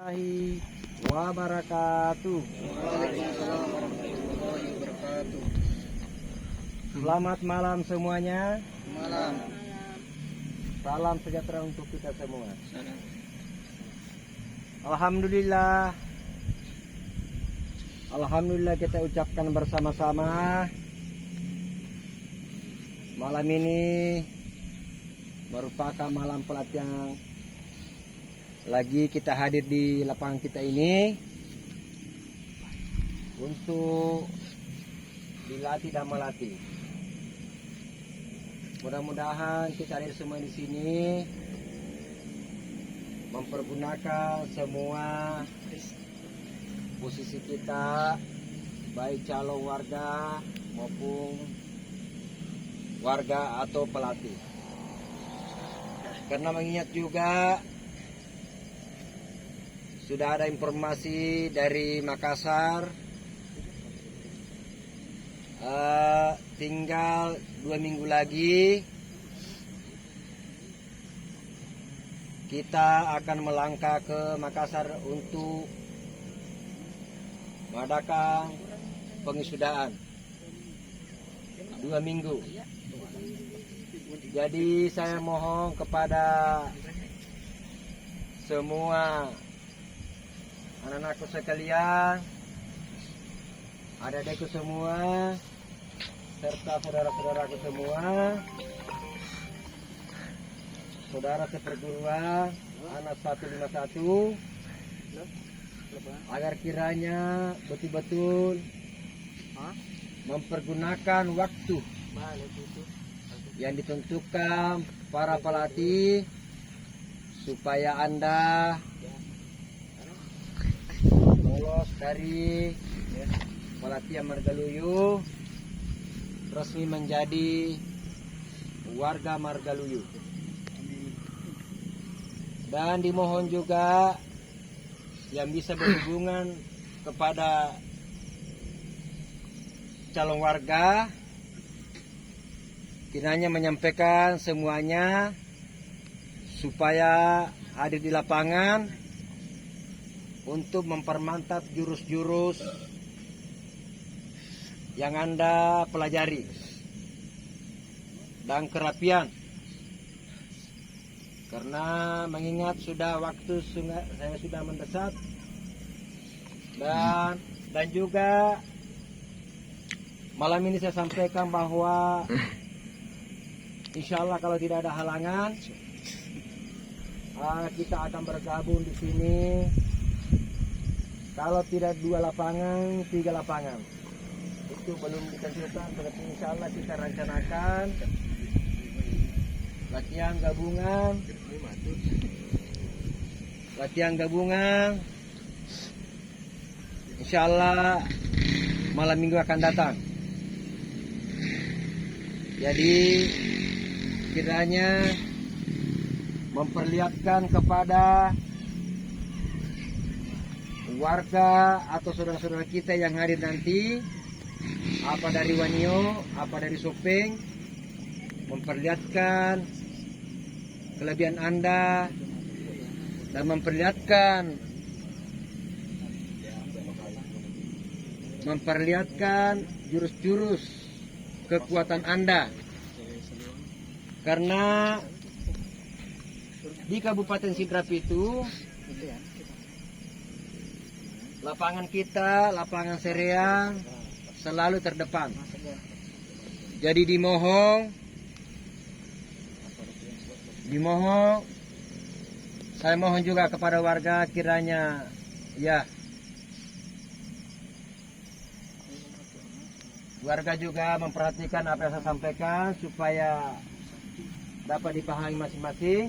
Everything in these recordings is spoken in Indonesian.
Warahmatullahi wabarakatuh. Waalaikumsalam warahmatullahi wabarakatuh. Selamat malam semuanya. Malam. Salam sejahtera untuk kita semua. Salam. Alhamdulillah. Alhamdulillah kita ucapkan bersama-sama. Malam ini merupakan malam pelatihan. Lagi kita hadir di lapangan kita ini untuk dilatih dan melatih. Mudah-mudahan kita hadir semua di sini mempergunakan semua posisi kita, baik calon warga maupun warga atau pelatih. Karena mengingat juga sudah ada informasi dari Makassar, tinggal 2 minggu lagi kita akan melangkah ke Makassar untuk mengadakan pengisudaan 2 minggu. Jadi saya mohon kepada semua anak-anakku sekalian, adik-adikku semua, serta saudara-saudaraku semua, saudara seperguruan anak 151, agar kiranya betul-betul mempergunakan waktu yang ditentukan para pelatih supaya Anda lolos dari pelatihan Margaluyu, resmi menjadi warga Margaluyu. Dan dimohon juga yang bisa berhubungan kepada calon warga kiranya menyampaikan semuanya supaya hadir di lapangan untuk mempermantap jurus-jurus yang Anda pelajari dan kerapian. Karena mengingat sudah waktu saya sudah mendesak, dan juga malam ini saya sampaikan bahwa insya Allah kalau tidak ada halangan kita akan bergabung di sini. Kalau tidak 2 lapangan, 3 lapangan. Itu belum ditentukan, tapi insya Allah kita rencanakan latihan gabungan. Insya Allah malam minggu akan datang. Jadi kiranya memperlihatkan kepada warga atau saudara-saudara kita yang hadir nanti, apa dari Wanio, apa dari Sopeng, memperlihatkan kelebihan Anda dan memperlihatkan jurus-jurus kekuatan Anda. Karena di Kabupaten Sidrap itu lapangan kita, lapangan Sereang selalu terdepan. Jadi dimohon, saya mohon juga kepada warga kiranya warga juga memperhatikan apa yang saya sampaikan supaya dapat dipahami masing-masing.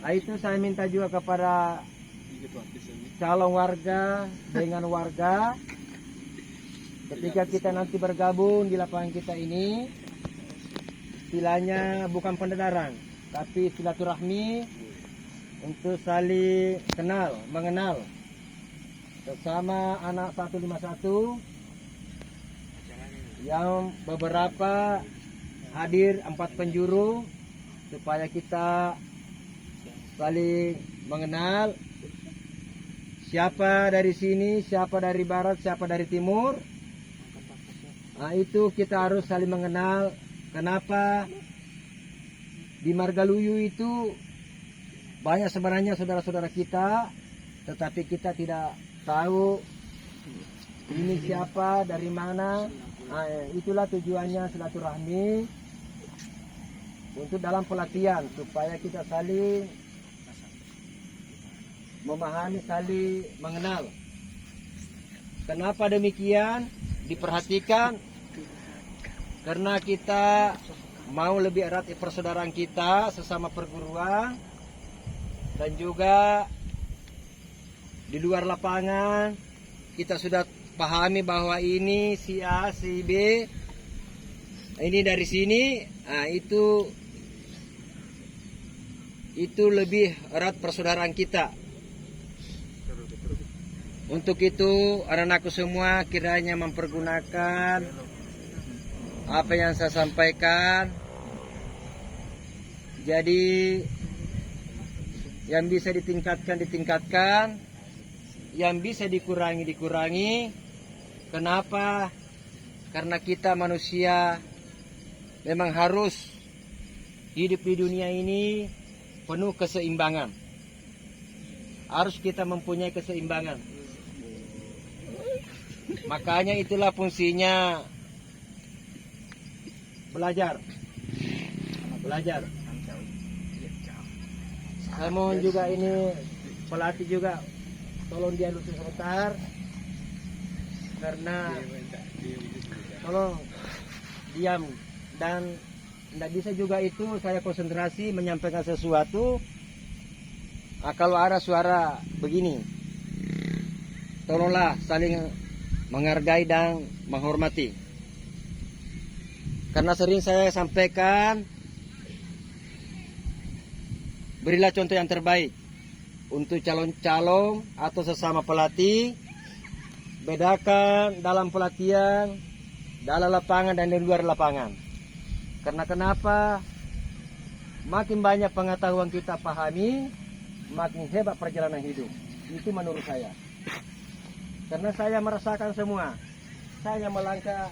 Itu saya minta juga kepada calon warga dengan warga, ketika kita nanti bergabung di lapangan kita ini, istilahnya bukan pendedaran, tapi silaturahmi untuk saling mengenal bersama anak 151 yang beberapa hadir 4 penjuru supaya kita saling mengenal siapa dari sini, siapa dari barat, siapa dari timur. Nah, itu kita harus saling mengenal. Kenapa di Margaluyu itu banyak sebenarnya saudara-saudara kita, tetapi kita tidak tahu ini siapa, dari mana. Nah, itulah tujuannya silaturahmi untuk dalam pelatihan, supaya kita saling memahami, saling mengenal. Kenapa demikian? Diperhatikan karena kita mau lebih erat persaudaraan kita sesama perguruan, dan juga di luar lapangan kita sudah pahami bahwa ini si A, si B, ini dari sini. Nah, itu lebih erat persaudaraan kita. Untuk itu anak-anakku semua kiranya mempergunakan apa yang saya sampaikan. Jadi yang bisa ditingkatkan, yang bisa dikurangi. Kenapa? Karena kita manusia memang harus hidup di dunia ini penuh keseimbangan. Harus kita mempunyai keseimbangan. Makanya itulah fungsinya belajar. Saya mohon juga ini pelatih juga tolong dia lurus sebentar, karena tolong diam, dan tidak bisa juga itu saya konsentrasi menyampaikan sesuatu. Kalau ada suara begini, tolonglah saling menghargai dan menghormati. Karena sering saya sampaikan, berilah contoh yang terbaik untuk calon-calon atau sesama pelatih. Bedakan dalam pelatihan, dalam lapangan dan di luar lapangan. Karena kenapa? Makin banyak pengetahuan kita pahami, makin hebat perjalanan hidup. Itu menurut saya. Karena saya merasakan semua. Saya melangkah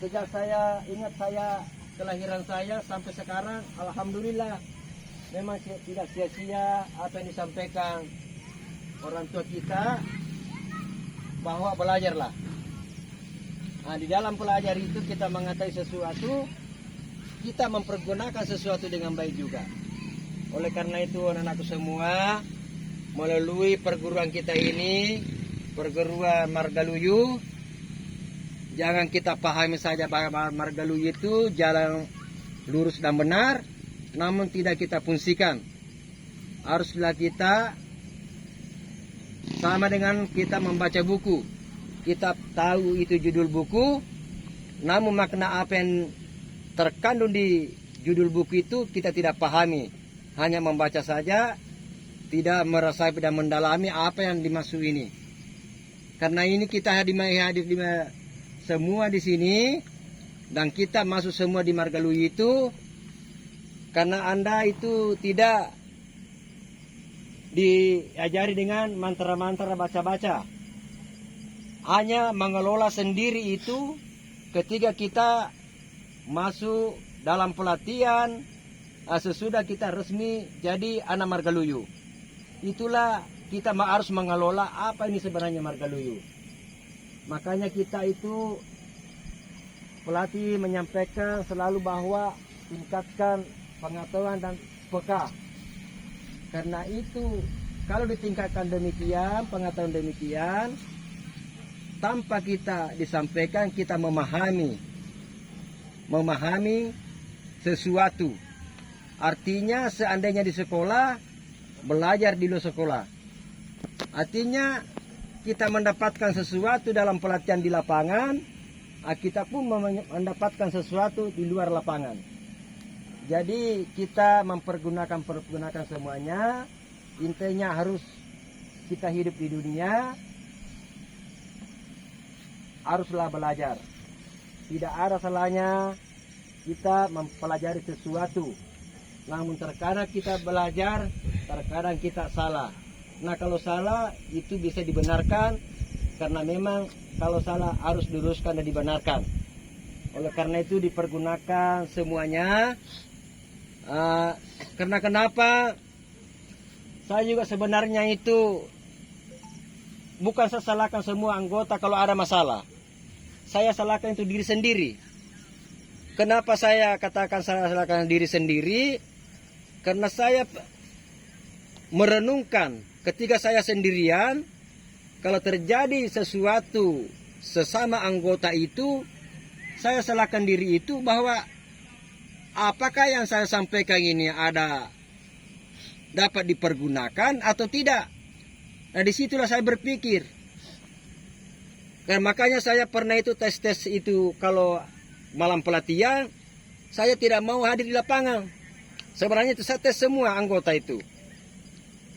sejak saya ingat saya kelahiran saya sampai sekarang, alhamdulillah memang tidak sia-sia apa yang disampaikan orang tua kita, bahwa belajarlah. Nah, di dalam belajar itu kita mengetahui sesuatu, kita mempergunakan sesuatu dengan baik juga. Oleh karena itu anak-anakku semua, melalui perguruan kita ini, perguruan Margaluyu, jangan kita pahami saja bahwa Margaluyu itu jalan lurus dan benar, namun tidak kita fungsikan. Haruslah kita sama dengan kita membaca buku. Kita tahu itu judul buku, namun makna apa yang terkandung di judul buku itu kita tidak pahami. Hanya membaca saja, tidak merasapi dan mendalami apa yang dimaksud ini. Karena ini kita hadir semua di sini, dan kita masuk semua di Margaluyu itu karena Anda itu tidak diajari dengan mantra-mantra baca-baca. Hanya mengelola sendiri itu ketika kita masuk dalam pelatihan, sesudah kita resmi jadi anak Margaluyu. Itulah kita harus mengelola apa ini sebenarnya Margaluyu. Makanya kita itu pelatih menyampaikan selalu bahwa tingkatkan pengetahuan dan peka. Karena itu kalau ditingkatkan demikian, pengetahuan demikian, tanpa kita disampaikan kita memahami sesuatu. Artinya seandainya di sekolah, belajar di luar sekolah. Artinya kita mendapatkan sesuatu dalam pelatihan di lapangan, kita pun mendapatkan sesuatu di luar lapangan. Jadi kita mempergunakan semuanya. Intinya harus kita hidup di dunia, haruslah belajar. Tidak ada salahnya kita mempelajari sesuatu. Namun terkadang kita belajar terkadang kita salah. Nah kalau salah itu bisa dibenarkan, karena memang kalau salah harus diluruskan dan dibenarkan. Oleh karena itu dipergunakan semuanya. Karena kenapa? Saya juga sebenarnya itu bukan saya salahkan semua anggota kalau ada masalah. Saya salahkan itu diri sendiri. Kenapa saya katakan saya salahkan diri sendiri? Karena saya merenungkan ketika saya sendirian, kalau terjadi sesuatu sesama anggota itu, saya salahkan diri itu bahwa apakah yang saya sampaikan ini dapat dipergunakan atau tidak. Nah disitulah saya berpikir. Karena makanya saya pernah itu tes itu kalau malam pelatihan, saya tidak mau hadir di lapangan. Sebenarnya itu saya tes semua anggota itu.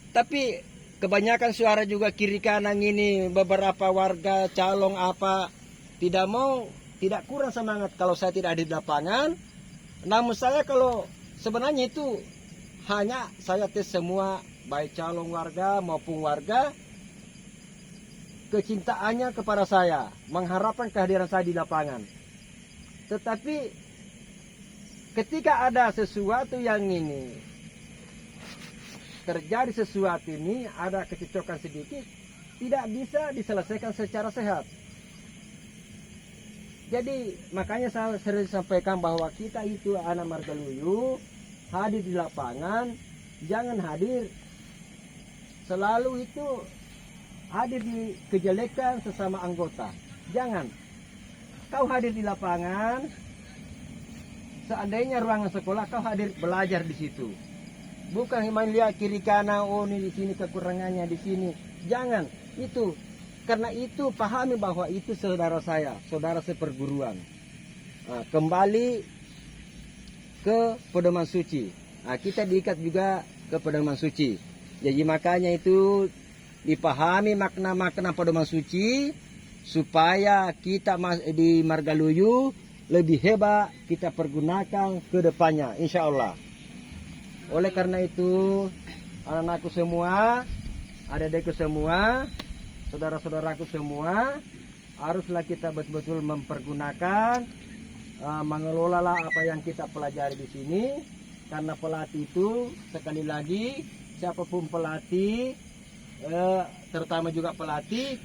Tapi kebanyakan suara juga kiri kanan ini, beberapa warga calon apa tidak mau, tidak kurang semangat kalau saya tidak ada di lapangan. Namun saya kalau sebenarnya itu hanya saya tes semua, baik calon warga maupun warga, kecintaannya kepada saya, mengharapkan kehadiran saya di lapangan. Tetapi ketika ada sesuatu yang ini, terjadi sesuatu ini, ada kecocokan sedikit, tidak bisa diselesaikan secara sehat. Jadi makanya saya sering sampaikan bahwa kita itu anak Margaluyu, hadir di lapangan, jangan hadir selalu itu hadir di kejelekan sesama anggota. Jangan. Kau hadir di lapangan, seandainya ruangan sekolah kau hadir belajar di situ. Bukan hanya lihat kiri kanan, oh ini di sini kekurangannya di sini. Jangan. Itu karena itu pahami bahwa itu saudara saya, saudara seperguruan. Nah, kembali ke pedoman suci. Nah, kita diikat juga ke pedoman suci. Jadi makanya itu dipahami makna-makna pedoman suci supaya kita di Margaluyu lebih hebat kita pergunakan ke depannya, insya Allah. Oleh karena itu, anak-anakku semua, adik-adikku semua, saudara-saudaraku semua, haruslah kita betul-betul mempergunakan, mengelolalah apa yang kita pelajari di sini. Karena pelatih itu, sekali lagi, siapapun pelatih, terutama juga pelatih,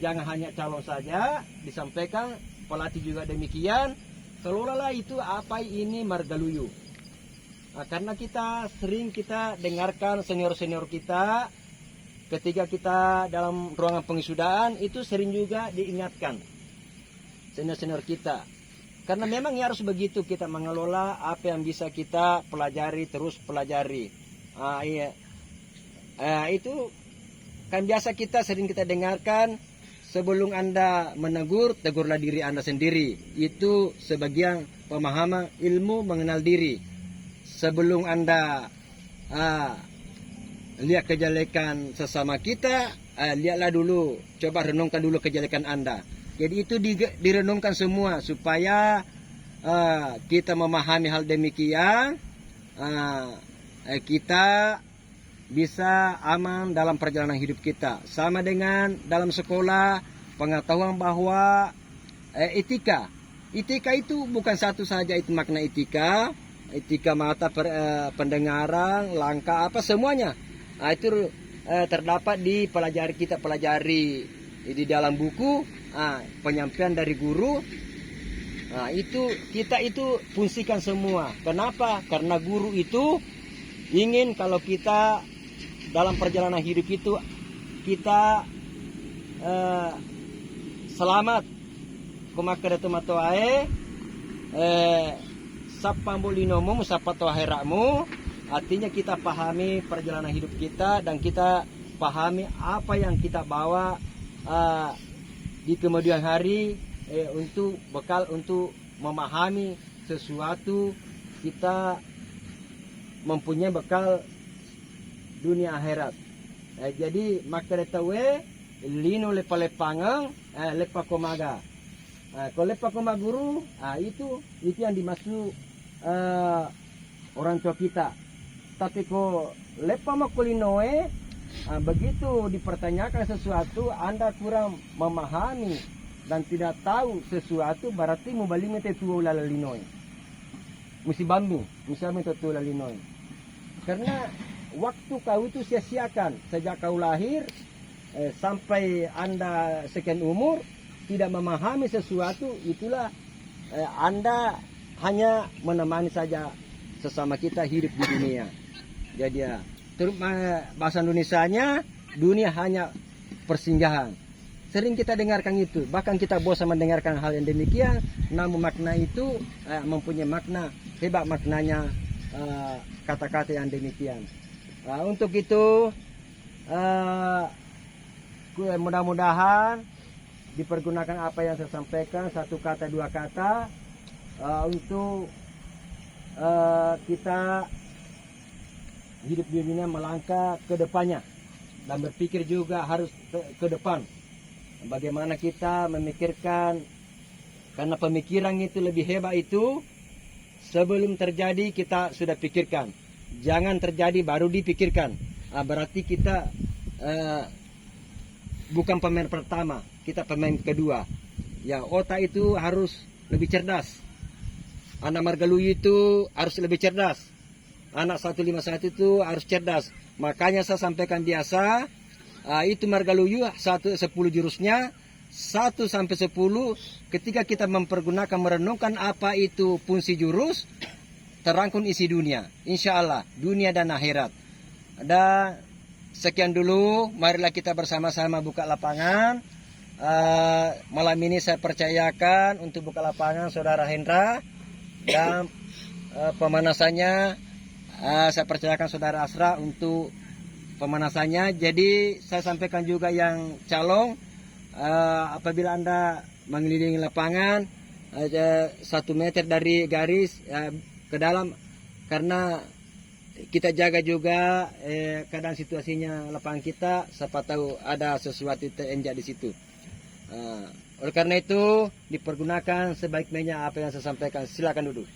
jangan hanya calon saja disampaikan, pelatih juga demikian. Kelolalah itu apa ini Margaluyu. Nah, karena kita sering dengarkan senior-senior kita ketika kita dalam ruangan pengisudaan itu sering juga diingatkan senior-senior kita. Karena memang ya harus begitu kita mengelola apa yang bisa kita pelajari, terus pelajari. Itu kan biasa kita sering kita dengarkan, sebelum Anda menegur, tegurlah diri Anda sendiri. Itu sebagian pemahaman ilmu mengenal diri. Sebelum Anda lihat kejelekan sesama kita, lihatlah dulu, coba renungkan dulu kejelekan Anda. Jadi itu direnungkan semua supaya kita memahami hal demikian, kita bisa aman dalam perjalanan hidup kita. Sama dengan dalam sekolah, pengetahuan bahwa etika. Etika itu bukan satu saja itu makna etika. Etika mata pendengaran, langkah apa semuanya. Nah, itu terdapat di kita pelajari di dalam buku. Penyampaian dari guru. Nah, itu kita itu fungsikan semua. Kenapa? Karena guru itu ingin kalau kita dalam perjalanan hidup itu kita selamat. Kumakada tumatoae sapambulinomu musapatoaherakmu. Artinya kita pahami perjalanan hidup kita dan kita pahami apa yang kita bawa di kemudian hari untuk bekal untuk memahami sesuatu, kita mempunyai bekal dunia akhirat. Jadi makaretawe lino lepalepangang lepakomaga. Kalau lepakomaguru itu yang dimaksud orang tua kita. tapi kok lepa makulinoe, begitu dipertanyakan sesuatu Anda kurang memahami dan tidak tahu sesuatu, berarti mau balik metetu lalalinoe. Mesti bambi, misalnya metetu lalalinoe. Karena waktu kau itu sia-siakan sejak kau lahir sampai Anda sekian umur tidak memahami sesuatu, itulah Anda hanya menemani saja sesama kita hidup di dunia. Jadi ya, terus bahasa Indonesianya, dunia hanya persinggahan. Sering kita dengarkan itu, bahkan kita bosan mendengarkan hal yang demikian. Namun makna itu mempunyai makna hebat, maknanya kata-kata yang demikian. Untuk itu mudah-mudahan dipergunakan apa yang saya sampaikan, satu kata dua kata, untuk kita hidup di dunia melangkah ke depannya dan berpikir juga harus ke depan. Bagaimana kita memikirkan, karena pemikiran itu lebih hebat itu sebelum terjadi kita sudah pikirkan. Jangan terjadi baru dipikirkan. Berarti kita bukan pemain pertama, kita pemain kedua. Ya, otak itu harus lebih cerdas. Anak Margaluyu itu harus lebih cerdas. Anak 151 itu harus cerdas. Makanya saya sampaikan biasa, itu Margaluyu 10 jurusnya 1 sampai 10. Ketika kita mempergunakan merenungkan apa itu fungsi jurus, terangkum isi dunia. Insya Allah dunia dan akhirat. Dan sekian dulu, marilah kita bersama-sama buka lapangan. Malam ini saya percayakan untuk buka lapangan Saudara Hendra, dan pemanasannya saya percayakan Saudara Asra untuk pemanasannya. Jadi saya sampaikan juga yang calon, apabila Anda mengelilingi lapangan 1 meter dari garis ke dalam, karena kita jaga juga keadaan situasinya lapangan kita, siapa tahu ada sesuatu terinjak di situ. Oleh karena itu dipergunakan sebaik-baiknya apa yang saya sampaikan. Silakan duduk.